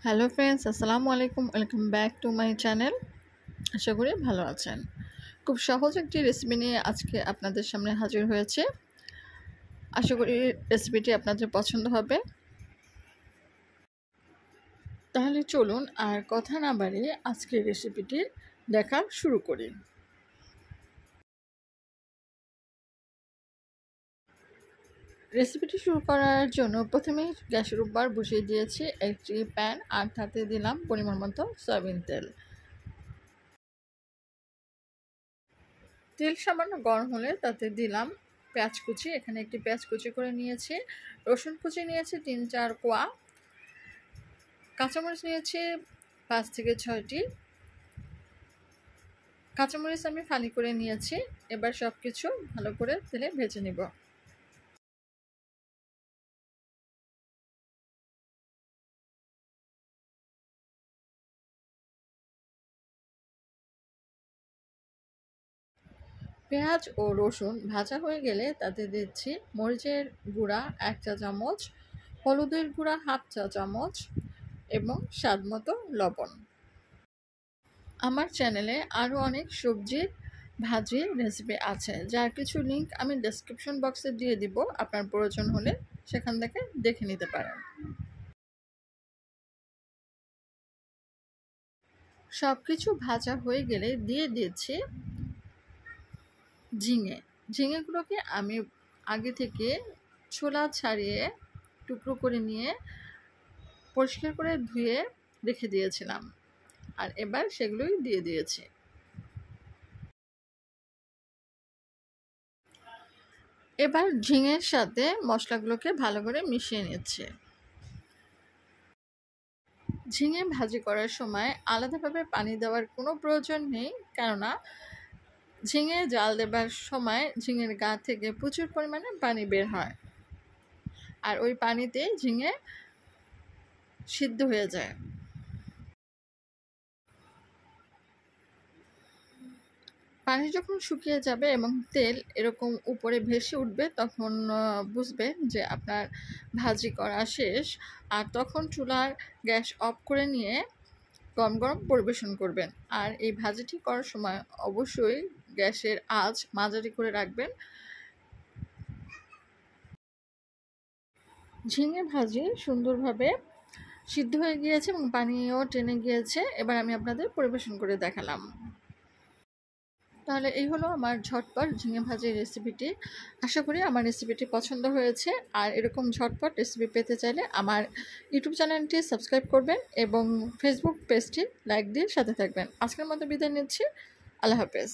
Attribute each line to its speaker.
Speaker 1: Hello friends, আসসালামু আলাইকুম। Welcome back to my channel. আশা করি ভালো আছেন। খুব সহজ একটি রেসিপি নিয়ে আজকে আপনাদের সামনে হাজির হয়েছে। আশা করি রেসিপিটি আপনাদের পছন্দ হবে। তাহলে চলুন আর কথা না বাড়িয়ে আজকের রেসিপিটি দেখা শুরু করি। রেসিপিটি শুরু করার জন্য প্রথমেই গ্যাসের উপর বসিয়ে দিয়েছি একটি প্যান, আর তাতে দিলাম পরিমাণ মতো সয়াবিন তেল। তেল সামান্য গরম হলে তাতে দিলাম পেঁয়াজ কুচি। এখানে একটি পেঁয়াজ কুচি করে নিয়েছি, রসুন কুচি নিয়েছি 3-4 কোয়া, কাঁচামরিচ নিয়েছি 5 থেকে 6টি। কাঁচামরিচ আমি ফালি করে নিয়েছি। এবার সব কিছু ভালো করে তেলে ভেজে নিব। পেঁয়াজ ও রসুন ভাজা হয়ে গেলে তাতে দিচ্ছি মরিচের গুঁড়া 1 চা চামচ, হলুদের গুঁড়া 1/2 চা চামচ এবং স্বাদমতো লবণ। আমার চ্যানেলে আরও অনেক সবজির ভাজির রেসিপি আছে, যার কিছু লিঙ্ক আমি ডেসক্রিপশন বক্সে দিয়ে দিব। আপনার প্রয়োজন হলে সেখান থেকে দেখে নিতে পারেন। সব কিছু ভাজা হয়ে গেলে দিয়ে দিয়েছি ঝিঙেগুলোকে আমি আগে থেকে ছোলা ছাড়িয়ে টুকরো করে নিয়ে পরিষ্কার করে ধুয়ে রেখে দিয়েছিলাম, আর এবার সেগুলোই দিয়ে দিয়েছি। এবার ঝিঙের সাথে মশলাগুলোকে ভালো করে মিশিয়ে নিচ্ছে। ঝিঙে ভাজি করার সময় আলাদাভাবে পানি দেওয়ার কোনো প্রয়োজন নেই, কেননা ঝিঙে জাল দেবার সময় ঝিঙের গা থেকে প্রচুর পরিমাণে পানি বের হয়, আর ওই পানিতে ঝিঙে সিদ্ধ হয়ে যায়। পানি যখন শুকিয়ে যাবে এবং তেল এরকম উপরে ভেসে উঠবে, তখন বুঝবেন যে আপনার ভাজি করা শেষ। আর তখন চুলার গ্যাস অফ করে নিয়ে গরম গরম পরিবেশন করবেন। আর এই ভাজিটি করার সময় অবশ্যই গ্যাসের আঁচ মাঝারি করে রাখবেন। ঝিঙে ভাজি সুন্দরভাবে সিদ্ধ হয়ে গিয়েছে এবং পানিও টেনে গিয়েছে। এবার আমি আপনাদের পরিবেশন করে দেখালাম। তাহলে এই হলো আমার ঝটপট ঝিঙে ভাজির রেসিপিটি। আশা করি আমার রেসিপিটি পছন্দ হয়েছে। আর এরকম ঝটপট রেসিপি পেতে চাইলে আমার ইউটিউব চ্যানেলটি সাবস্ক্রাইব করবেন এবং ফেসবুক পেজটি লাইক দিয়ে সাথে থাকবেন। আজকের মতো বিদায় নিচ্ছি। আল্লাহ হাফেজ।